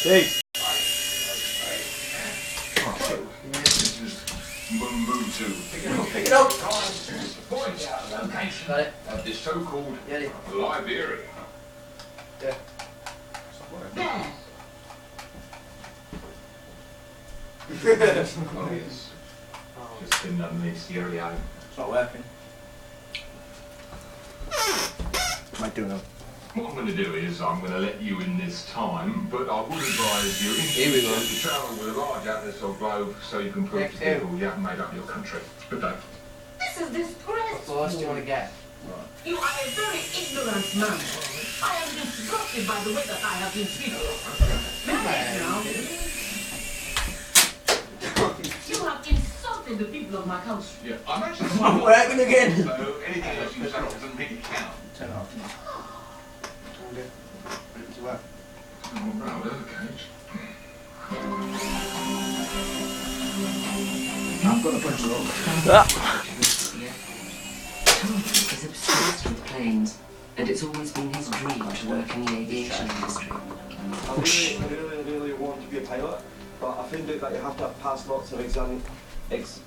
Steve. Pick it up. Okay. Got it. Of this so-called Ready? library. Yeah. There. Oh yes. Just been done the stereo. It's not working. Might do now. What I'm going to do is I'm going to let you in this time, but I would advise you Here we go. to travel with a large atlas or globe so you can prove to people you haven't made up your country. Good day. This is disgraceful. What else do you want to get? You are a very ignorant man. I am disgusted by the way that I have been treated. Married now. You have insulted the people of my country. Yeah, I'm actually It's not working again. So anything else you say doesn't really count. Turn it off. Put it to work. Oh, wow, there's a cage. I've got a bunch of them. Tom is obsessed with planes, and it's always been his dream to work in the aviation industry. I really want to be a pilot, but I found out that you have to pass lots of tests